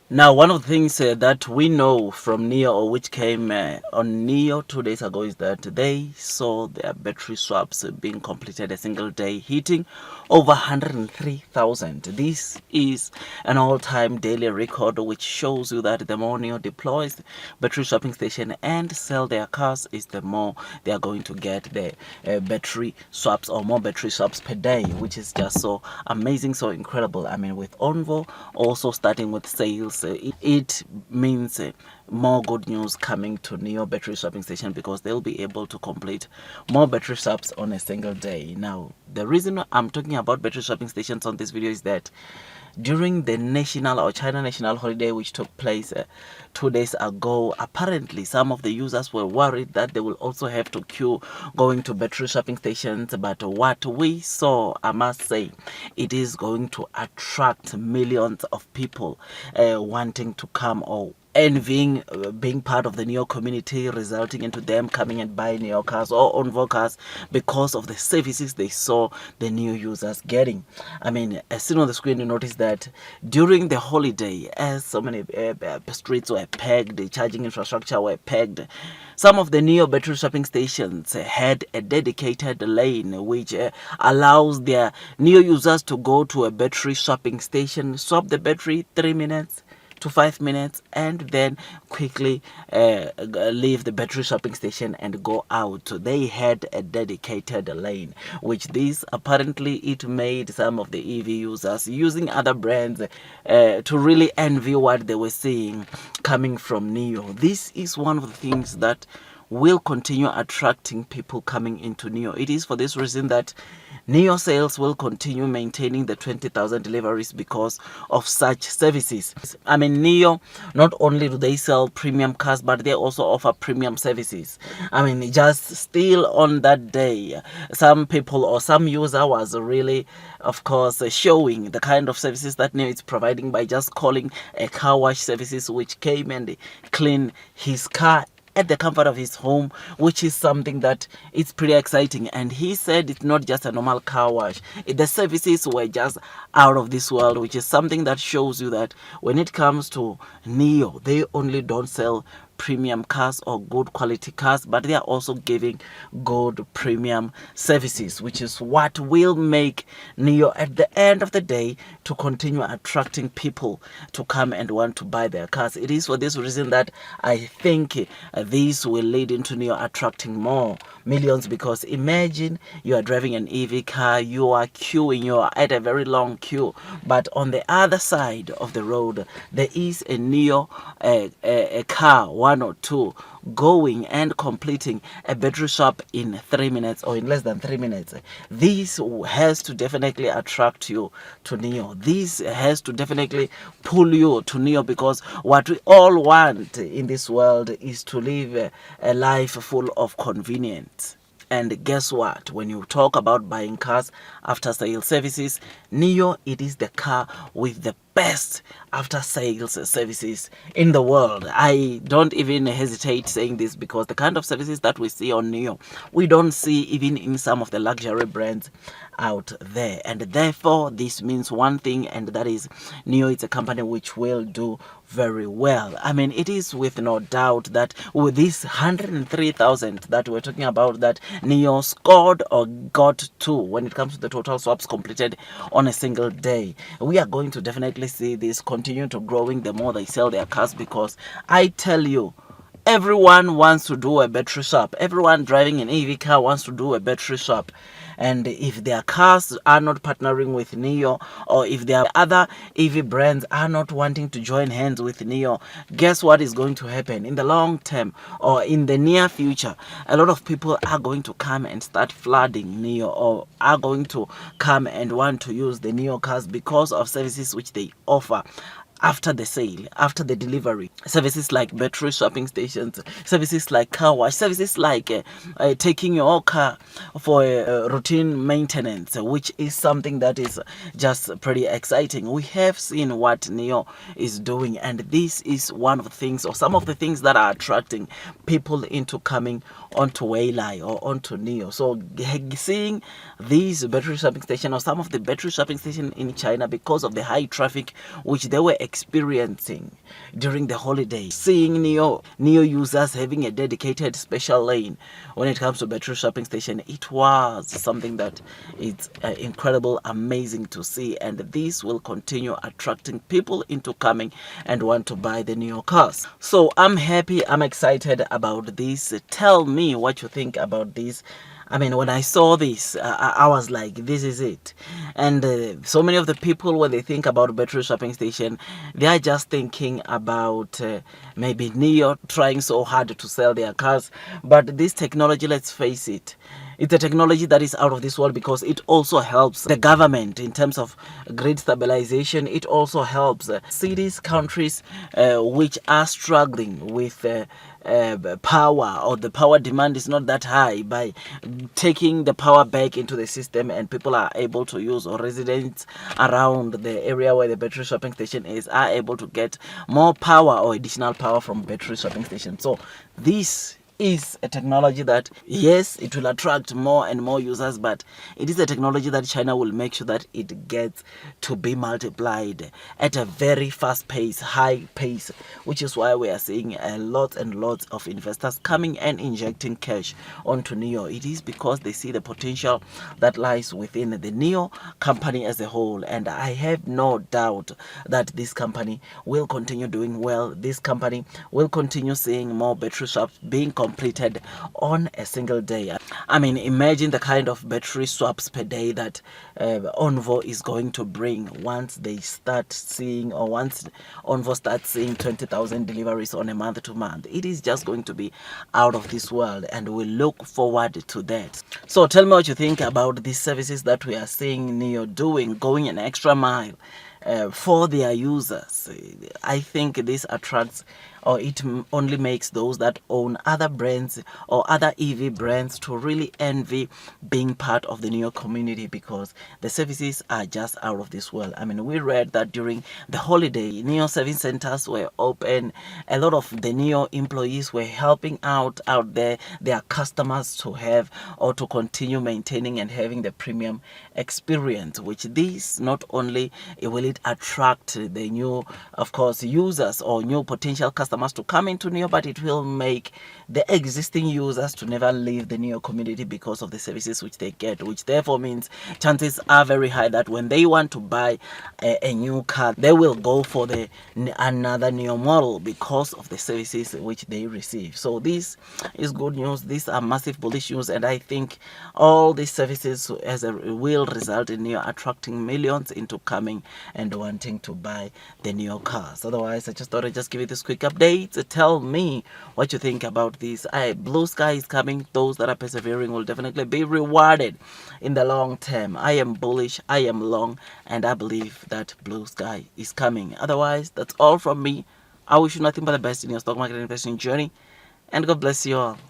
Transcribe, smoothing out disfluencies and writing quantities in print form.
Now, one of the things that we know from Nio, or which came on Nio 2 days ago, is that they saw their battery swaps being completed a single day, hitting over 103,000. This is an all-time daily record, which shows you that the more Nio deploys battery swapping station and sell their cars, is the more they are going to get the battery swaps, or more battery swaps per day, which is just so amazing, so incredible. I mean, with ONVO also starting with sales, it means more good news coming to Nio battery swapping station, because they'll be able to complete more battery swaps on a single day. Now, the reason I'm talking about battery swapping stations on this video is that during the national or China national holiday, which took place 2 days ago, apparently some of the users were worried that they will also have to queue going to battery swapping stations. But what we saw, I must say, it is going to attract millions of people wanting to come, or envying being part of the Nio community, resulting into them coming and buying Nio cars or ONVO cars because of the services they saw the new users getting. I mean, as seen on the screen, you notice that during the holiday, as so many streets were pegged, the charging infrastructure were pegged, some of the Nio battery swapping stations had a dedicated lane which allows their Nio users to go to a battery swapping station, swap the battery 3 minutes to 5 minutes, and then quickly leave the battery swapping station and go out. So they had a dedicated lane, which this apparently it made some of the EV users using other brands to really envy what they were seeing coming from Nio. This is one of the things that will continue attracting people coming into Nio. It is for this reason that Nio sales will continue maintaining the 20,000 deliveries because of such services. I mean, Nio, not only do they sell premium cars, but they also offer premium services. I mean, just still on that day, some people or some user was really, of course, showing the kind of services that Nio is providing by just calling a car wash services, which came and clean his car at the comfort of his home, which is something that it's pretty exciting. And he said it's not just a normal car wash. The services were just out of this world, which is something that shows you that when it comes to Nio, they only don't sell premium cars or good quality cars, but they are also giving good premium services, which is what will make Nio at the end of the day to continue attracting people to come and want to buy their cars. It is for this reason that I think this will lead into Nio attracting more millions, because imagine you are driving an EV car, you are queuing, you are at a very long queue, but on the other side of the road there is a Nio a car, one or two, going and completing a battery swap in 3 minutes or in less than 3 minutes. This has to definitely attract you to Nio. This has to definitely pull you to Nio, because what we all want in this world is to live a life full of convenience. And guess what? When you talk about buying cars after sale services, Nio, it is the car with the best after sales services in the world. I don't even hesitate saying this, because the kind of services that we see on Nio, we don't see even in some of the luxury brands out there. And therefore, this means one thing, and that is Nio is a company which will do very well. I mean, it is with no doubt that with this 103,000 that we're talking about, that Nio scored or got to when it comes to the total swaps completed on a single day, we are going to definitely see this continue to growing the more they sell their cars, because I tell you, everyone wants to do a battery swap. Everyone driving an EV car wants to do a battery swap. And if their cars are not partnering with Nio, or if their other EV brands are not wanting to join hands with Nio, guess what is going to happen in the long term or in the near future? A lot of people are going to come and start flooding Nio, or are going to come and want to use the Nio cars because of services which they offer after the sale, after the delivery. Services like battery swapping stations, services like car wash, services like taking your car for routine maintenance, which is something that is just pretty exciting. We have seen what Nio is doing, and this is one of the things, or some of the things, that are attracting people into coming onto Waylai or onto Nio. So seeing these battery swapping station, or some of the battery swapping station in China, because of the high traffic which they were experiencing during the holiday, seeing Nio users having a dedicated special lane when it comes to battery swapping station. It was something that is incredible, amazing to see, and this will continue attracting people into coming and want to buy the Nio cars. So I'm happy, I'm excited about this. Tell me what you think about this. I mean, when I saw this, I was like, this is it. And so many of the people, when they think about battery swapping station, they are just thinking about maybe Nio trying so hard to sell their cars. But this technology, let's face it, it's a technology that is out of this world, because it also helps the government in terms of grid stabilization. It also helps cities, countries which are struggling with power, or the power demand is not that high, by taking the power back into the system, and people are able to use, or residents around the area where the battery swapping station is are able to get more power or additional power from battery swapping station. So this is a technology that, yes, it will attract more and more users, but it is a technology that China will make sure that it gets to be multiplied at a very fast pace, high pace, which is why we are seeing a lot and lots of investors coming and injecting cash onto Nio. It is because they see the potential that lies within the Nio company as a whole, and I have no doubt that this company will continue doing well. This company will continue seeing more battery swaps being completed on a single day. I mean, imagine the kind of battery swaps per day that ONVO is going to bring once they start seeing, or once ONVO starts seeing 20,000 deliveries on a month to month. It is just going to be out of this world, and we look forward to that. So tell me what you think about these services that we are seeing Nio doing, going an extra mile for their users. I think this attracts, or it only makes those that own other brands or other EV brands to really envy being part of the Nio community, because the services are just out of this world. I mean, we read that during the holiday, Nio service centers were open. A lot of the Nio employees were helping out there their customers to have, or to continue maintaining and having the premium experience, which this not only will it attract the new, of course, users or new potential customers to come into Nio, but it will make the existing users to never leave the Nio community because of the services which they get, which therefore means chances are very high that when they want to buy a new car, they will go for the another Nio model because of the services which they receive. So this is good news. These are massive bullish news, and I think all these services will result in Nio attracting millions into coming and wanting to buy the Nio cars. Otherwise, I just thought I'd just give you this quick update. Tell me what you think about this. Blue sky is coming. Those that are persevering will definitely be rewarded in the long term. I am bullish, I am long, and I believe that blue sky is coming. Otherwise, that's all from me. I wish you nothing but the best in your stock market investing journey, and God bless you all.